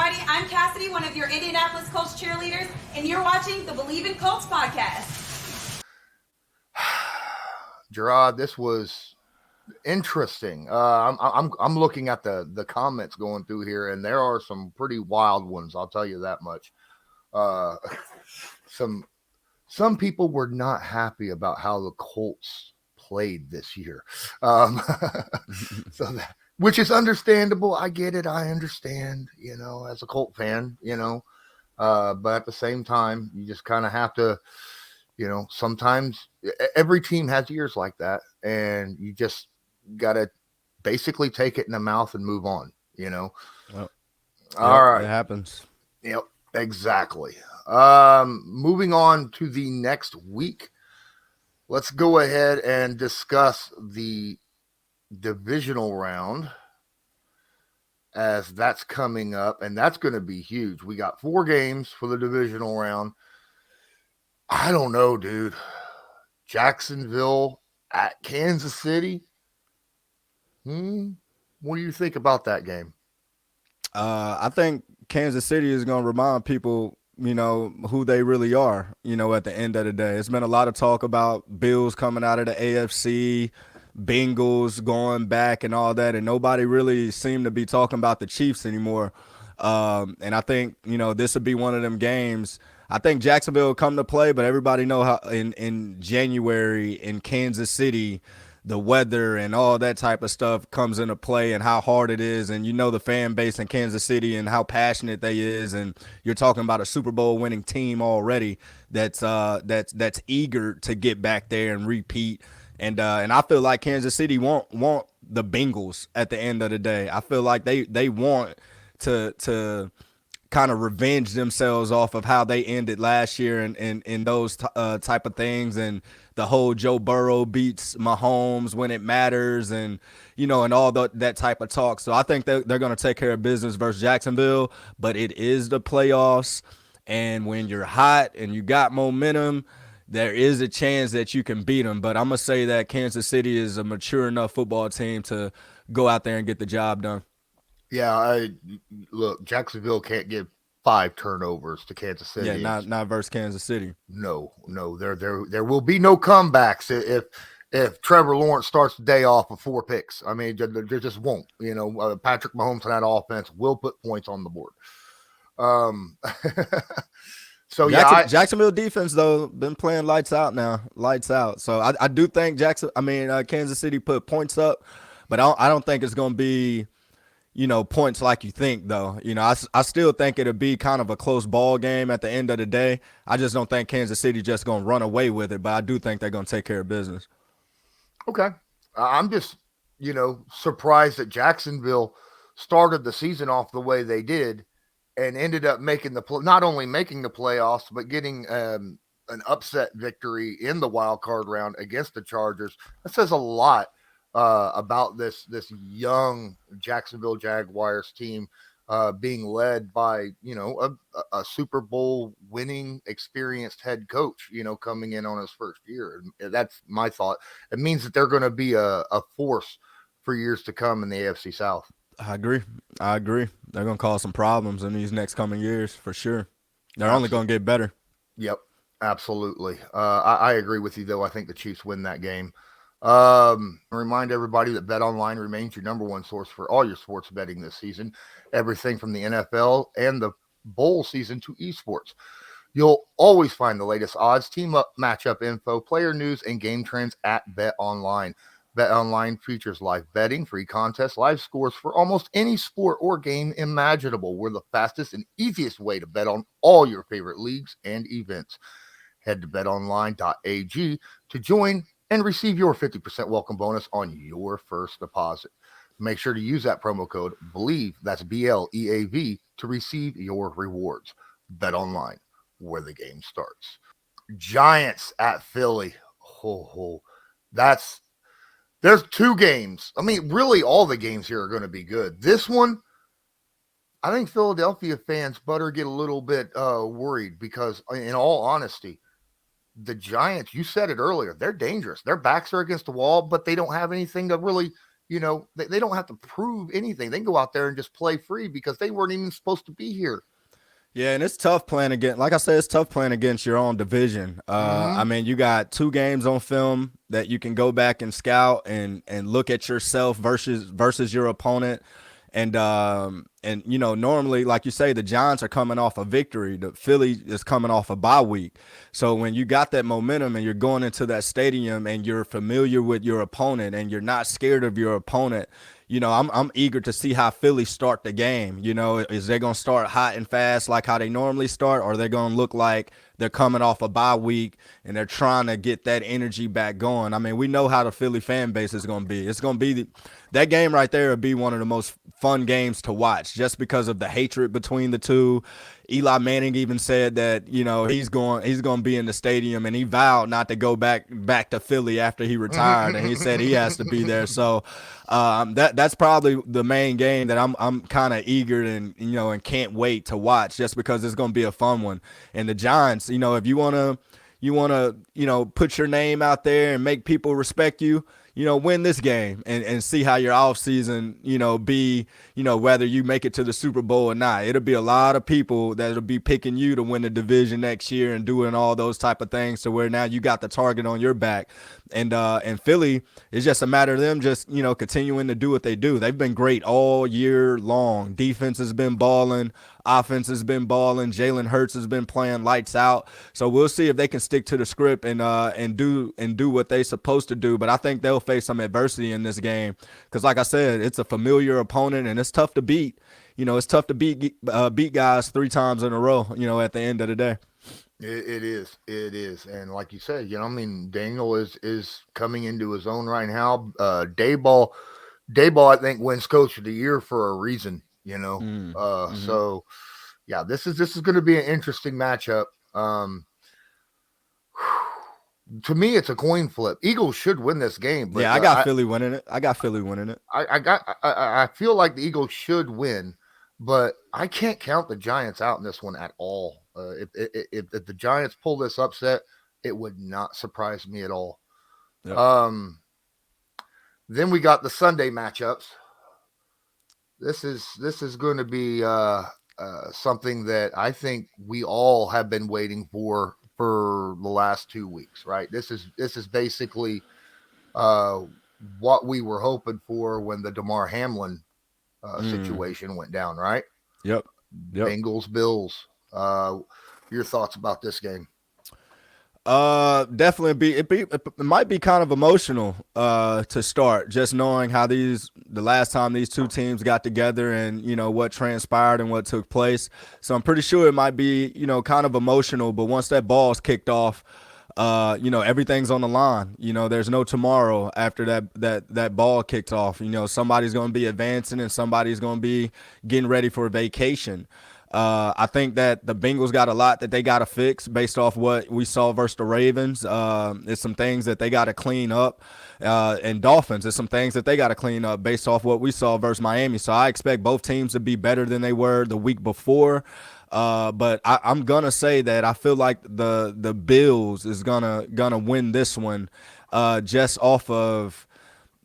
everybody. I'm Cassidy, one of your Indianapolis Colts cheerleaders, and you're watching the Believe in Colts podcast. Jerraud, this was interesting. I'm looking at the comments going through here, and there are some pretty wild ones. I'll tell you that much. Some people were not happy about how the Colts played this year, which is understandable. I get it. I understand. As a Colt fan, but at the same time, you just kind of have to. Sometimes every team has years like that, and you just got to basically take it in the mouth and move on, All right. It happens. Yep, exactly. Moving on to the next week, let's go ahead and discuss the divisional round as that's coming up, and that's going to be huge. We got 4 games for the divisional round. I don't know, dude. Jacksonville at Kansas City. What do you think about that game? I think Kansas City is going to remind people, who they really are, at the end of the day. It's been a lot of talk about Bills coming out of the AFC, Bengals going back and all that, and nobody really seemed to be talking about the Chiefs anymore. And I think, this would be one of them games. I think Jacksonville will come to play, but everybody know how in January in Kansas City, the weather and all that type of stuff comes into play and how hard it is. And the fan base in Kansas City and how passionate they is. And you're talking about a Super Bowl winning team already that's eager to get back there and repeat. And I feel like Kansas City want the Bengals at the end of the day. I feel like they want to kind of revenge themselves off of how they ended last year and those type of things, and the whole Joe Burrow beats Mahomes when it matters, and and all that type of talk. So I think they're going to take care of business versus Jacksonville, but it is the playoffs, and when you're hot and you got momentum, there is a chance that you can beat them. But I'm going to say that Kansas City is a mature enough football team to go out there and get the job done. Yeah, look, Jacksonville can't give 5 turnovers to Kansas City. Yeah, not versus Kansas City. No, there will be no comebacks if Trevor Lawrence starts the day off with 4 picks. I mean, there just won't. Patrick Mahomes and that offense will put points on the board. So Jacksonville defense though been playing lights out now, lights out. So I do think Kansas City put points up, but I don't think it's going to be points like you think, though. I still think it'll be kind of a close ball game at the end of the day. I just don't think Kansas City just going to run away with it, but I do think they're going to take care of business. Okay. I'm just, surprised that Jacksonville started the season off the way they did and ended up not only making the playoffs, but getting an upset victory in the wild card round against the Chargers. That says a lot about this young Jacksonville Jaguars team being led by a Super Bowl winning experienced head coach coming in on his first year. And that's my thought. It means that they're going to be a force for years to come in the AFC South. I agree. They're going to cause some problems in these next coming years for sure. They're only going to get better. Yep, absolutely. I agree with you though. I think the Chiefs win that game. Remind everybody that BetOnline remains your number one source for all your sports betting this season. Everything from the NFL and the bowl season to esports. You'll always find the latest odds, team up, matchup info, player news, and game trends at BetOnline. BetOnline features live betting, free contests, live scores for almost any sport or game imaginable. We're the fastest and easiest way to bet on all your favorite leagues and events. Head to betonline.ag to join and receive your 50% welcome bonus on your first deposit. Make sure to use that promo code BELIEVE, that's BLEAV, to receive your rewards. Bet online, where the game starts. Giants at Philly. There's 2 games. I mean, really all the games here are going to be good. This one, I think Philadelphia fans better get a little bit worried because, in all honesty, the Giants, you said it earlier, they're dangerous. Their backs are against the wall, but they don't have anything to really They don't have to prove anything. They can go out there and just play free because they weren't even supposed to be here. Yeah, and it's tough playing against, like I said, it's tough playing against your own division. I mean, you got 2 games on film that you can go back and scout and look at yourself versus your opponent. And normally, like you say, the Giants are coming off a victory. The Philly is coming off a bye week. So when you got that momentum and you're going into that stadium and you're familiar with your opponent and you're not scared of your opponent, I'm eager to see how Philly start the game. Is they going to start hot and fast like how they normally start, or are they going to look like they're coming off a bye week and they're trying to get that energy back going? I mean, we know how the Philly fan base is going to be. It's going to be that game right there will be one of the most fun games to watch just because of the hatred between the two. Eli Manning even said that, he's going to be in the stadium, and he vowed not to go back to Philly after he retired, and he said he has to be there. So that's probably the main game that I'm kind of eager and can't wait to watch, just because it's going to be a fun one. And the Giants, if you want to put your name out there and make people respect you, win this game and see how your offseason, be, whether you make it to the Super Bowl or not. It'll be a lot of people that'll be picking you to win the division next year and doing all those type of things, to where now you got the target on your back. And Philly, it's just a matter of them just, continuing to do what they do. They've been great all year long. Defense has been balling. Offense has been balling. Jalen Hurts has been playing lights out. So we'll see if they can stick to the script and do what they're supposed to do. But I think they'll face some adversity in this game because, like I said, it's a familiar opponent and it's tough to beat. It's tough to beat guys 3 times in a row, at the end of the day. It is. And like you said, Daniel is coming into his own right now. Dayball, I think, wins Coach of the Year for a reason, So yeah, this is going to be an interesting matchup. To me, it's a coin flip. Eagles should win this game. But yeah, I got Philly winning it. I feel like the Eagles should win, but I can't count the Giants out in this one at all. If the Giants pull this upset, it would not surprise me at all. Yep. Then we got the Sunday matchups. This is going to be something that I think we all have been waiting for the last 2 weeks, right? This is basically what we were hoping for when the Damar Hamlin situation went down, right? Yep. Bengals, Bills. Your thoughts about this game? Definitely it might be kind of emotional to start, just knowing how the last time these two teams got together and what transpired and what took place. So I'm pretty sure it might be kind of emotional, but once that ball's kicked off, everything's on the line. There's no tomorrow after that ball kicked off. Somebody's going to be advancing and somebody's going to be getting ready for a vacation. I think that the Bengals got a lot that they got to fix based off what we saw versus the Ravens. There's some things that they got to clean up. And Dolphins, there's some things that they got to clean up based off what we saw versus Miami. So I expect both teams to be better than they were the week before. But I'm gonna say that I feel like the Bills is gonna win this one, just off of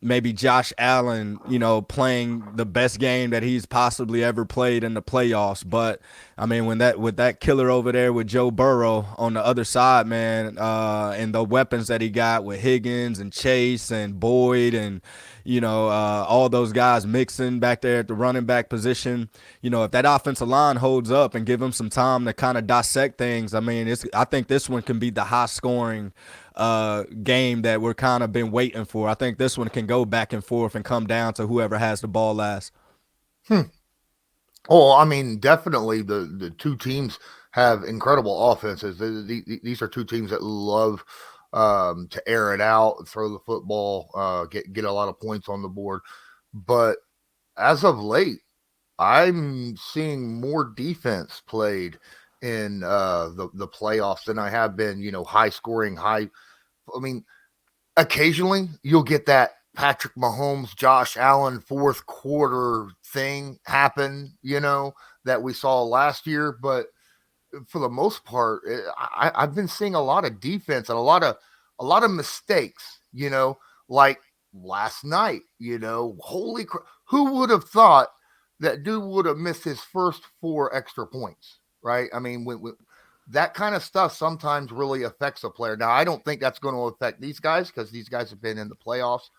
maybe Josh Allen, playing the best game that he's possibly ever played in the playoffs. But I mean, with that killer over there with Joe Burrow on the other side, man, and the weapons that he got with Higgins and Chase and Boyd and all those guys mixing back there at the running back position, if that offensive line holds up and give them some time to kind of dissect things, I mean, I think this one can be the high scoring game that we're kind of been waiting for. I think this one can go back and forth and come down to whoever has the ball last. Oh, I mean, definitely the two teams have incredible offenses. These are two teams that love to air it out, throw the football, get a lot of points on the board. But as of late, I'm seeing more defense played in the playoffs than I have been, high scoring, I mean, occasionally you'll get that Patrick Mahomes, Josh Allen fourth quarter thing happen, that we saw last year. But for the most part, I've been seeing a lot of defense and a lot of mistakes, like last night, holy crap. Who would have thought that dude would have missed his first 4 extra points, right? I mean, when that kind of stuff sometimes really affects a player. Now, I don't think that's going to affect these guys because these guys have been in the playoffs.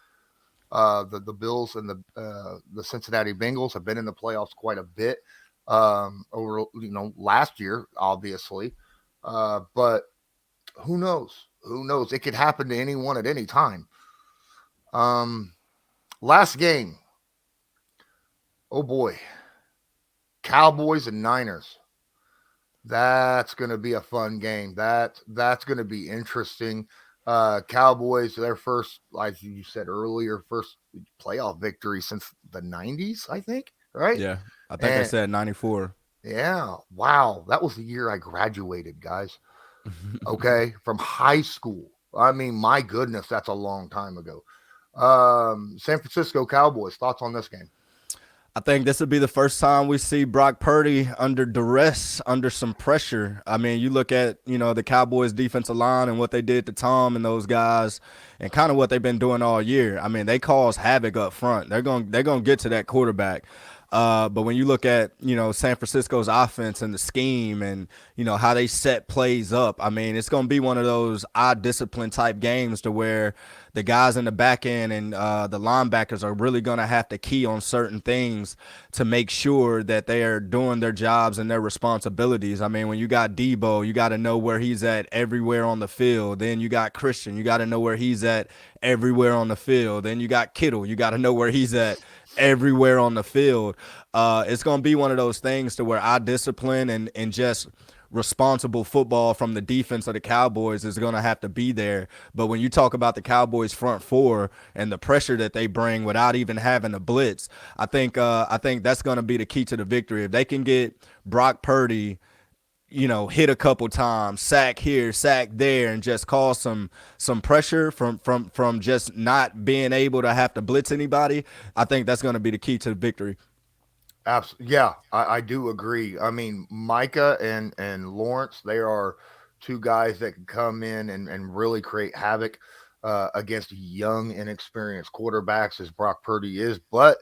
The Bills and the Cincinnati Bengals have been in the playoffs quite a bit over last year, obviously. But who knows? Who knows? It could happen to anyone at any time. Last game. Oh boy. Cowboys and Niners. That's going to be a fun game. That's going to be interesting. Cowboys, their first, like you said earlier, first playoff victory since the 90s, I think, right? Yeah, I think I said 94. Yeah, wow. That was the year I graduated, guys. Okay, from high school. I mean, my goodness, that's a long time ago. San Francisco Cowboys, thoughts on this game? I think this would be the first time we see Brock Purdy under duress, under some pressure. I mean, you look at, the Cowboys defensive line and what they did to Tom and those guys and kind of what they've been doing all year. I mean, they cause havoc up front. They're going to get to that quarterback. But when you look at, San Francisco's offense and the scheme and, how they set plays up, I mean, it's going to be one of those odd discipline type games to where the guys in the back end and the linebackers are really going to have to key on certain things to make sure that they are doing their jobs and their responsibilities. I mean, when you got Debo, you got to know where he's at everywhere on the field. Then you got Christian, you got to know where he's at everywhere on the field. Then you got Kittle, you got to know where he's at everywhere on the field. It's going to be one of those things to where our discipline and just responsible football from the defense of the Cowboys is going to have to be there. But when you talk about the Cowboys front four and the pressure that they bring without even having a blitz, I think that's going to be the key to the victory. If they can get Brock Purdy, hit a couple times, sack here, sack there, and just cause some pressure from just not being able to have to blitz anybody, I think that's going to be the key to the victory. Absolutely. Yeah, I do agree. I mean, Micah and Lawrence, they are two guys that can come in and really create havoc against young, inexperienced quarterbacks as Brock Purdy is. But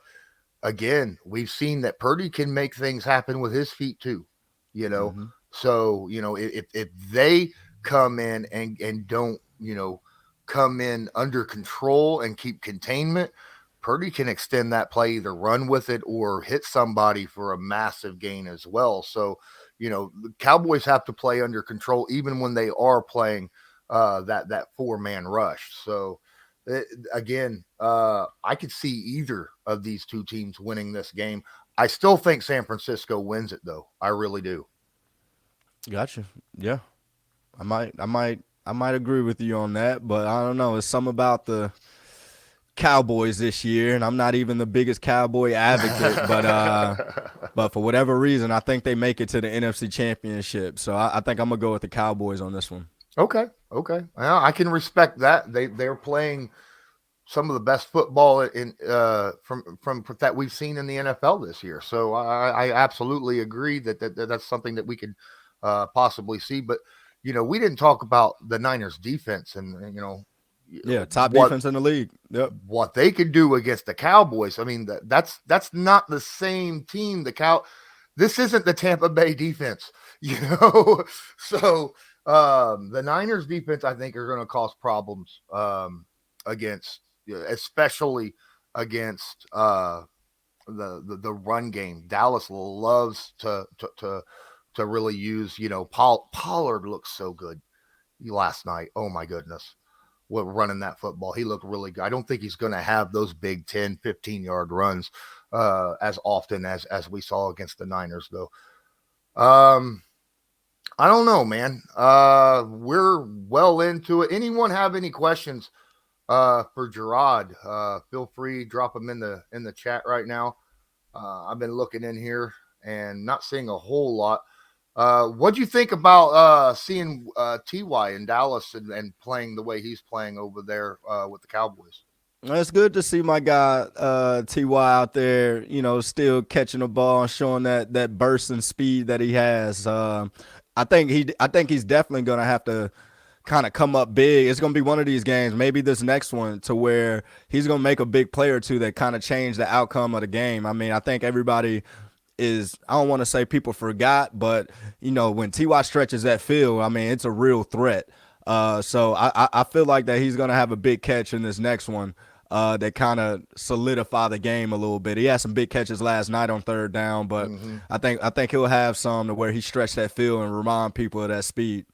again, we've seen that Purdy can make things happen with his feet too, Mm-hmm. So, if they come in and don't, come in under control and keep containment, Purdy can extend that play, either run with it or hit somebody for a massive gain as well. So, the Cowboys have to play under control even when they are playing that 4-man rush. So, again, I could see either of these two teams winning this game. I still think San Francisco wins it, though. I really do. Gotcha. Yeah, I might agree with you on that, but I don't know. It's something about the Cowboys this year, and I'm not even the biggest Cowboy advocate, but for whatever reason, I think they make it to the NFC Championship. So I think I'm gonna go with the Cowboys on this one. Okay. Well, I can respect that. They're playing some of the best football from that we've seen in the NFL this year. So I absolutely agree that's something that we could possibly see. But we didn't talk about the Niners defense and top defense in the league. Yep. What they could do against the Cowboys. I mean, that's not the same team. This isn't the Tampa Bay defense, So the Niners defense, I think, are going to cause problems especially against the run game. Dallas loves to really use, Pollard looks so good last night. Oh my goodness. What running that football. He looked really good. I don't think he's going to have those big 10, 15-yard runs as often as we saw against the Niners, though. I don't know, man. We're well into it. Anyone have any questions for Jerraud? Feel free, drop them in the chat right now. I've been looking in here and not seeing a whole lot. What do you think about seeing Ty in Dallas and playing the way he's playing over there with the Cowboys? It's good to see my guy Ty out there, still catching the ball and showing that burst and speed that he has. I think he's definitely going to have to kind of come up big. It's going to be one of these games, maybe this next one, to where he's going to make a big play or two that kind of change the outcome of the game. I mean, I think everybody is, I don't want to say people forgot, but, when T.Y. stretches that field, I mean, it's a real threat. So I feel like that he's going to have a big catch in this next one that kind of solidify the game a little bit. He had some big catches last night on third down, but I think he'll have some to where he stretched that field and remind people of that speed.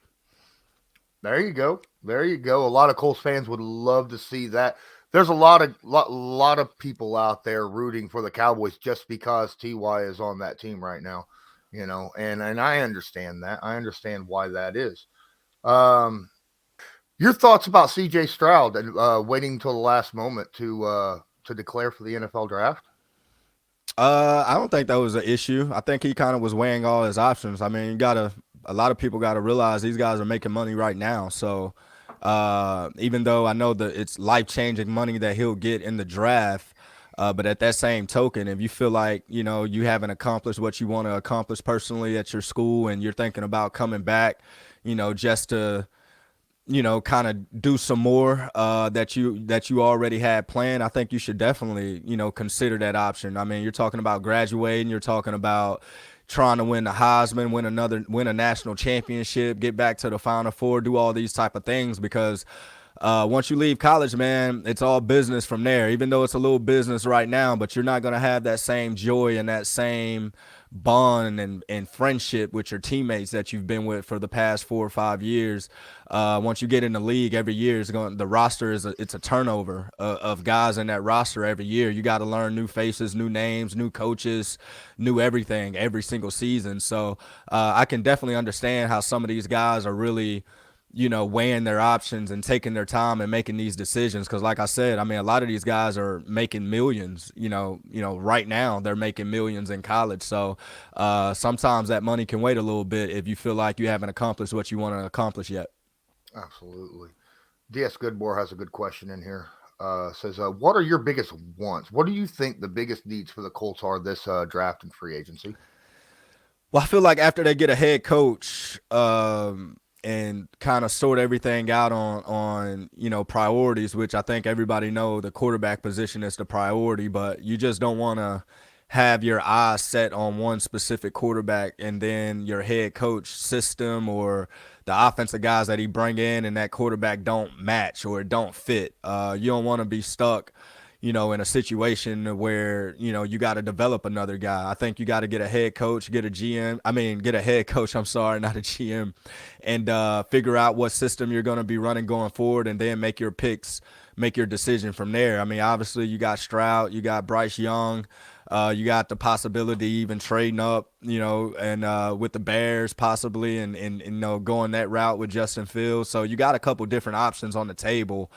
There you go. There you go. A lot of Colts fans would love to see that. There's a lot of people out there rooting for the Cowboys just because Ty is on that team right now, and I understand that. I understand why that is. Your thoughts about C.J. Stroud and waiting until the last moment to declare for the NFL draft? I don't think that was an issue. I think he kind of was weighing all his options. I mean, a lot of people got to realize these guys are making money right now. So even though I know that it's life-changing money that he'll get in the draft, but at that same token, if you feel like, you haven't accomplished what you want to accomplish personally at your school and you're thinking about coming back, just to kind of do some more that you already had planned, I think you should definitely, consider that option. I mean, you're talking about graduating, you're talking about trying to win the Heisman, win a national championship, get back to the Final Four, do all these type of things, because once you leave college, man, it's all business from there, even though it's a little business right now, but you're not going to have that same joy and that same bond and friendship with your teammates that you've been with for the past 4 or 5 years. Once you get in the league, every year the roster it's a turnover of guys in that roster every year. You got to learn new faces, new names, new coaches, new everything every single season. So I can definitely understand how some of these guys are really weighing their options and taking their time and making these decisions. Because like I said, I mean, a lot of these guys are making millions, right now they're making millions in college. So sometimes that money can wait a little bit if you feel like you haven't accomplished what you want to accomplish yet. Absolutely. D.S. Goodmore has a good question in here. Says, what are your biggest wants? What do you think the biggest needs for the Colts are this draft and free agency? Well, I feel like after they get a head coach, and kind of sort everything out on priorities, which I think everybody know the quarterback position is the priority, but you just don't want to have your eyes set on one specific quarterback and then your head coach system or the offensive guys that he bring in and that quarterback don't match or don't fit. You don't want to be stuck in a situation where, you got to develop another guy. I think you got to get a head coach, get a head coach, not a GM, and figure out what system you're going to be running going forward, and then make your picks, make your decision from there. I mean, obviously you got Stroud, you got Bryce Young, you got the possibility even trading up, and with the Bears possibly, and going that route with Justin Fields. So you got a couple different options on the table.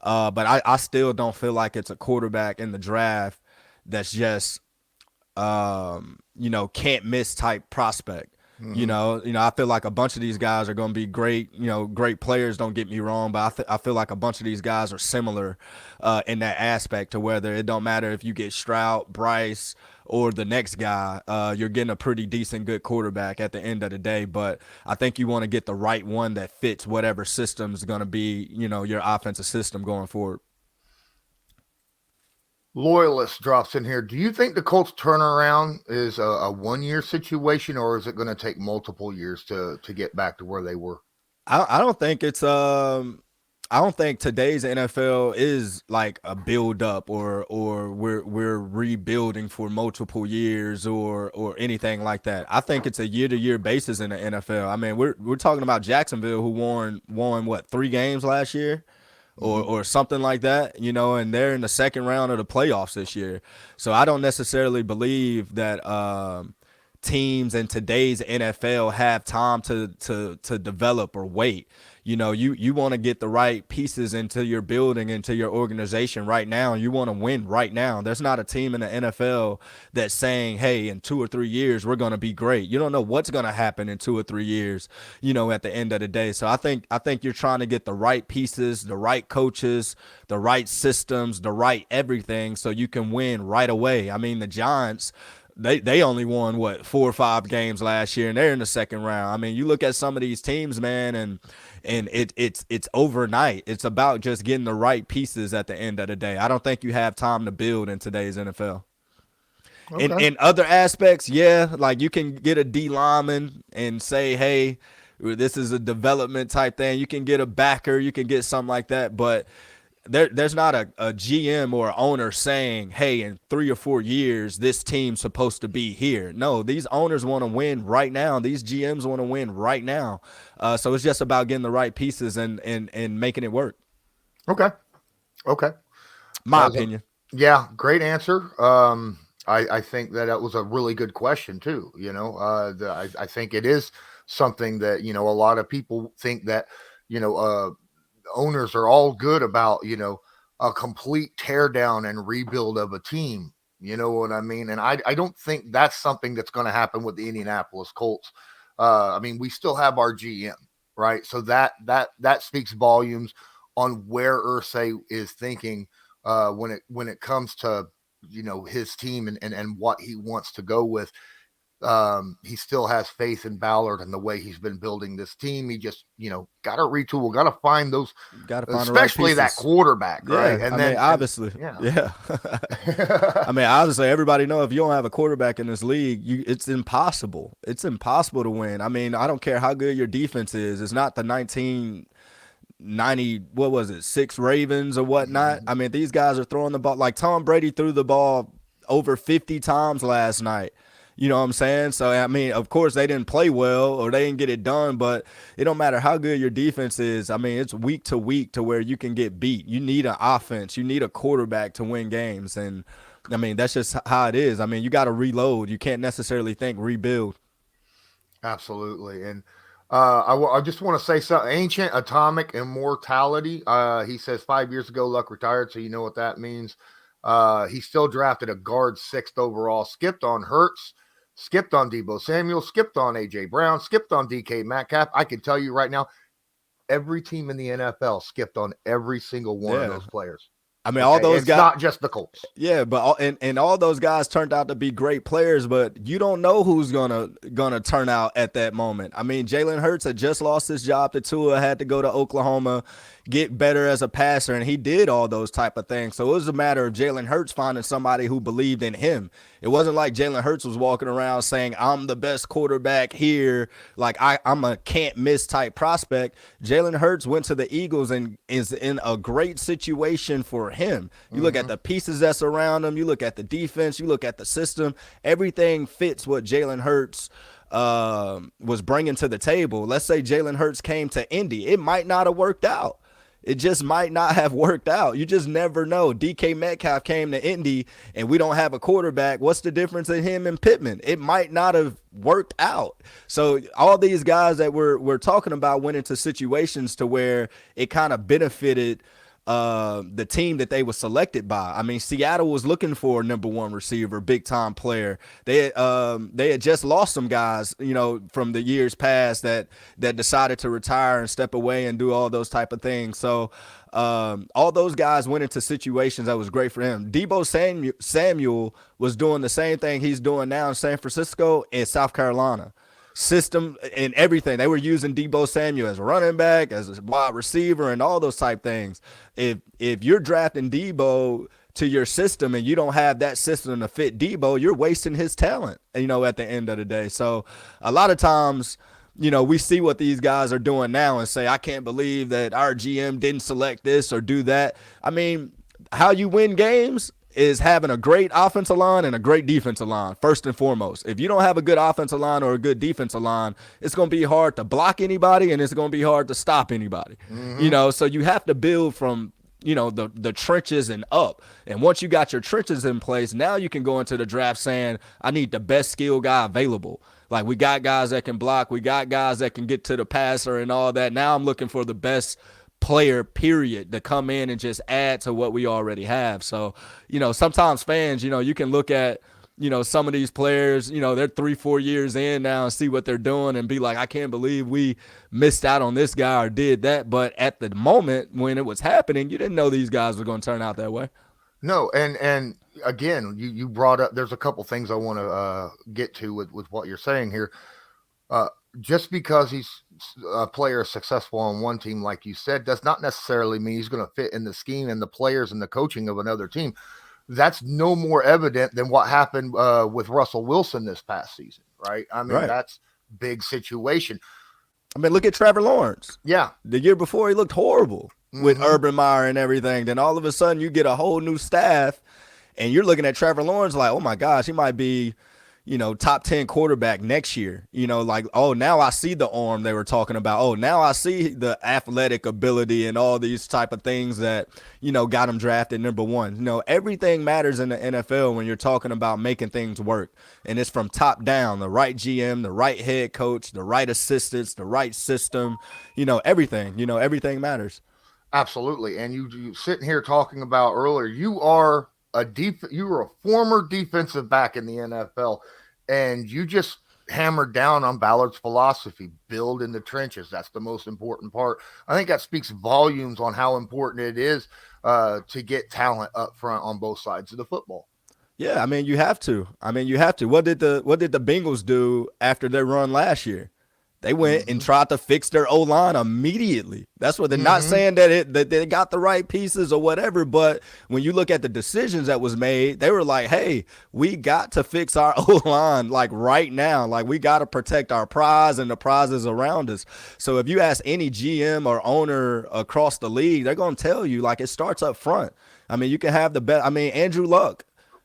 But I still don't feel like it's a quarterback in the draft that's just, can't miss type prospect. Mm-hmm. I feel like a bunch of these guys are going to be great, great players. Don't get me wrong, but I feel like a bunch of these guys are similar in that aspect to whether it don't matter if you get Stroud, Bryce, or the next guy, you're getting a pretty decent, good quarterback at the end of the day. But I think you want to get the right one that fits whatever system is going to be, your offensive system going forward. Loyalist drops in here. Do you think the Colts turnaround is a 1-year situation, or is it going to take multiple years to get back to where they were? I don't think it's I don't think today's NFL is like a build up or we're rebuilding for multiple years or anything like that. I think it's a year to year basis in the NFL. I mean, we're talking about Jacksonville, who won what, 3 games last year? Or something like that, and they're in the second round of the playoffs this year. So I don't necessarily believe that teams in today's NFL have time to develop or wait. You want to get the right pieces into your building, into your organization right now. You want to win right now. There's not a team in the NFL that's saying, hey, in 2 or 3 years, we're going to be great. You don't know what's going to happen in 2 or 3 years, at the end of the day. So I think you're trying to get the right pieces, the right coaches, the right systems, the right everything so you can win right away. I mean, the Giants, they only won what 4 or 5 games last year, and they're in the second round. I mean, you look at some of these teams, man, and it's overnight. It's about just getting the right pieces at the end of the day. I don't think you have time to build in today's NFL. Okay. In other aspects, yeah, like you can get a D lineman and say, hey, this is a development type thing. You can get a backer, you can get something like that, but there's not a GM or owner saying, hey, in 3 or 4 years, this team's supposed to be here. No, these owners want to win right now. These GMs want to win right now. So it's just about getting the right pieces and making it work. Okay. My opinion. Yeah, great answer. I think that was a really good question too. You know, I think it is something that, you know, a lot of people think that, you know, owners are all good about, you know, a complete teardown and rebuild of a team. You know what I mean? And I don't think that's something that's going to happen with the Indianapolis Colts. I mean, we still have our GM, right? So that speaks volumes on where Irsay is thinking when it comes to, you know, his team and what he wants to go with. He still has faith in Ballard and the way he's been building this team. He just, you know, got to retool, got to find those, especially that quarterback, right? And then obviously, yeah. I mean, obviously, everybody know if you don't have a quarterback in this league, it's impossible. It's impossible to win. I mean, I don't care how good your defense is. It's not the 1990, what was it, 6 Ravens or whatnot. I mean, these guys are throwing the ball. Like Tom Brady threw the ball over 50 times last night. You know what I'm saying? So, I mean, of course, they didn't play well or they didn't get it done, but it don't matter how good your defense is. I mean, it's week to week to where you can get beat. You need an offense. You need a quarterback to win games. And, I mean, that's just how it is. I mean, you got to reload. You can't necessarily think rebuild. Absolutely. And I just want to say something. Ancient Atomic Immortality. He says 5 years ago, Luck retired, so you know what that means. He still drafted a guard 6th overall, skipped on Hurts, skipped on Deebo Samuel, skipped on A.J. Brown, skipped on DK Metcalf. I can tell you right now, every team in the NFL skipped on every single one of those players. I mean, all those guys, not just the Colts. Yeah, but and all those guys turned out to be great players, but you don't know who's gonna turn out at that moment. I mean, Jalen Hurts had just lost his job to Tua, had to go to Oklahoma, get better as a passer, and he did all those type of things. So it was a matter of Jalen Hurts finding somebody who believed in him. It wasn't like Jalen Hurts was walking around saying, I'm the best quarterback here, like I'm a can't-miss type prospect. Jalen Hurts went to the Eagles and is in a great situation for him. You look at the pieces that's around him, you look at the defense, you look at the system, everything fits what Jalen Hurts was bringing to the table. Let's say Jalen Hurts came to Indy. It might not have worked out. It just might not have worked out. You just never know. DK Metcalf came to Indy and we don't have a quarterback. What's the difference in him and Pittman? It might not have worked out. So all these guys that we're talking about went into situations to where it kind of benefited the team that they were selected by. I mean, Seattle was looking for a number 1 receiver, big time player. They had just lost some guys, you know, from the years past that decided to retire and step away and do all those type of things. So all those guys went into situations that was great for him. Deebo Samuel was doing the same thing he's doing now in San Francisco and South Carolina. System and everything. They were using Deebo Samuel as a running back, as a wide receiver, and all those type things. If you're drafting Deebo to your system and you don't have that system to fit Deebo, you're wasting his talent, you know, at the end of the day. So a lot of times, you know, we see what these guys are doing now and say, I can't believe that our GM didn't select this or do that. I mean, how you win games is having a great offensive line and a great defensive line, first and foremost. If you don't have a good offensive line or a good defensive line, it's going to be hard to block anybody and it's going to be hard to stop anybody. You know, so you have to build from, you know, the trenches and up. And once you got your trenches in place, now you can go into the draft saying, I need the best skill guy available. Like, we got guys that can block. We got guys that can get to the passer and all that. Now I'm looking for the best player, period, to come in and just add to what we already have. So, you know, sometimes fans, you know, you can look at, you know, some of these players, you know, they're 3-4 years in now and see what they're doing and be like, I can't believe we missed out on this guy or did that. But at the moment when it was happening, you didn't know these guys were going to turn out that way. No, and again, you brought up, there's a couple things I want to get to with what you're saying here. Just because he's a player successful on one team, like you said, does not necessarily mean he's going to fit in the scheme and the players and the coaching of another team. That's no more evident than what happened with Russell Wilson this past season, right? I mean, that's big situation. I mean, look at Trevor Lawrence. Yeah. The year before, he looked horrible with Urban Meyer and everything. Then all of a sudden, you get a whole new staff, and you're looking at Trevor Lawrence like, oh, my gosh, he might be – top 10 quarterback next year, like, oh, now I see the arm they were talking about. Oh, now I see the athletic ability and all these type of things that, got him drafted number one. Everything matters in the NFL when you're talking about making things work. And it's from top down, the right GM, the right head coach, the right assistants, the right system, everything, everything matters. Absolutely. And you sitting here talking about earlier, you were a former defensive back in the NFL, and you just hammered down on Ballard's philosophy, build in the trenches. That's the most important part. I think that speaks volumes on how important it is to get talent up front on both sides of the football. Yeah, I mean, you have to. What did the Bengals do after their run last year? They went and tried to fix their O-line immediately. That's what they're not saying that they got the right pieces or whatever, but when you look at the decisions that was made, they were like, hey, we got to fix our O-line like right now. Like, we got to protect our prize and the prizes around us. So if you ask any GM or owner across the league, they're going to tell you, like, it starts up front. I mean, you can have the best. I mean, Andrew Luck.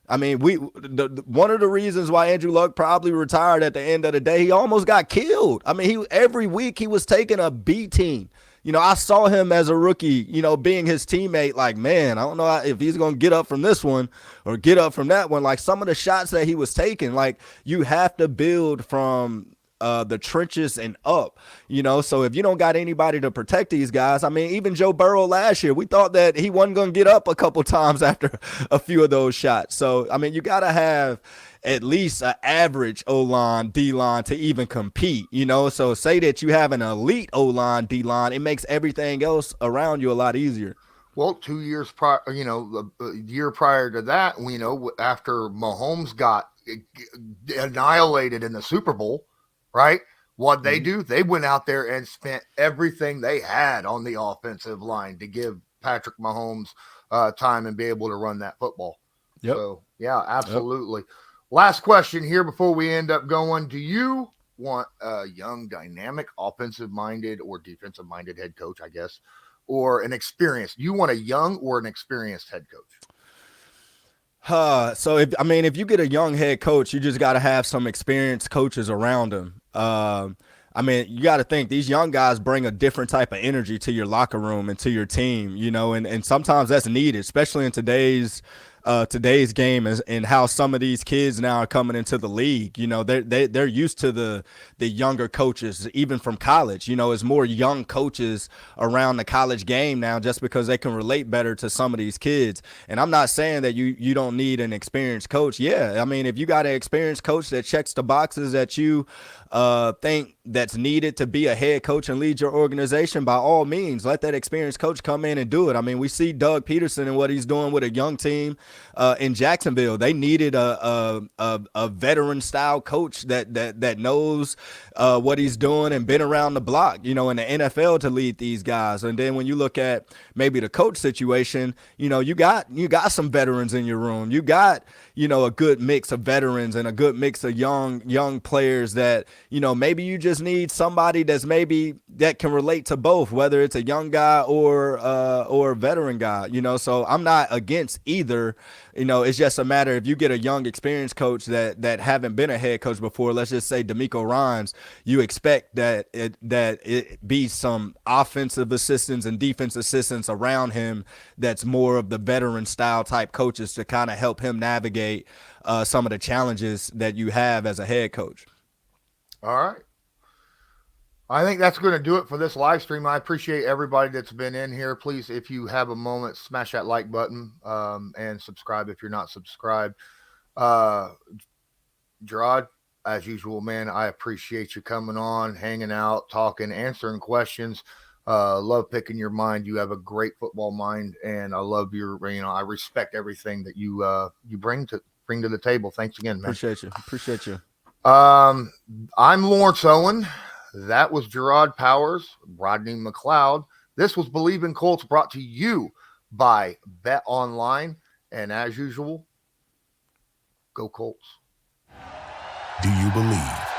I mean, one of the reasons why Andrew Luck probably retired at the end of the day, he almost got killed. I mean, every week he was taking a beating. I saw him as a rookie, being his teammate, like, man, I don't know if he's going to get up from this one or get up from that one. Like, some of the shots that he was taking, like, you have to build from the trenches and up, so if you don't got anybody to protect these guys, I mean, even Joe Burrow last year, we thought that he wasn't going to get up a couple times after a few of those shots. So, I mean, you got to have at least an average O-line, D-line to even compete, so say that you have an elite O-line, D-line, it makes everything else around you a lot easier. Well, 2 years prior, a year prior to that, after Mahomes got annihilated in the Super Bowl, right? What they do, they went out there and spent everything they had on the offensive line to give Patrick Mahomes time and be able to run that football. Yep. So, yeah, absolutely. Yep. Last question here before we end up going. Do you want a young, dynamic, offensive-minded or defensive-minded head coach, I guess, or an experienced? Do you want a young or an experienced head coach? So if you get a young head coach, you just got to have some experienced coaches around him. I mean, you got to think these young guys bring a different type of energy to your locker room and to your team, and sometimes that's needed, especially in today's game and how some of these kids now are coming into the league. They're used to the younger coaches, even from college. It's more young coaches around the college game now just because they can relate better to some of these kids. And I'm not saying that you don't need an experienced coach. Yeah, I mean, if you got an experienced coach that checks the boxes that you think that's needed to be a head coach and lead your organization, by all means, let that experienced coach come in and do it. I mean, we see Doug Peterson and what he's doing with a young team in Jacksonville. They needed a veteran style coach that knows what he's doing and been around the block, in the NFL to lead these guys. And then when you look at maybe the coach situation, you got some veterans in your room. You got, a good mix of veterans and a good mix of young players that, maybe you just need somebody that can relate to both, whether it's a young guy or a veteran guy, so I'm not against either. It's just a matter if you get a young, experienced coach that haven't been a head coach before, let's just say DeMeco Ryans, you expect that it be some offensive assistants and defense assistants around him that's more of the veteran style type coaches to kind of help him navigate some of the challenges that you have as a head coach. All right. I think that's going to do it for this live stream. I appreciate everybody that's been in here. Please, if you have a moment, smash that like button and subscribe if you're not subscribed. Jerraud, as usual, man, I appreciate you coming on, hanging out, talking, answering questions. Love picking your mind. You have a great football mind, and I love your. I respect everything that you bring to the table. Thanks again, man. Appreciate you. I'm Lawrence Owen. That was Jerraud Powers, Rodney McLeod. This was Believe in Colts, brought to you by Bet Online, and as usual, go Colts. Do you believe?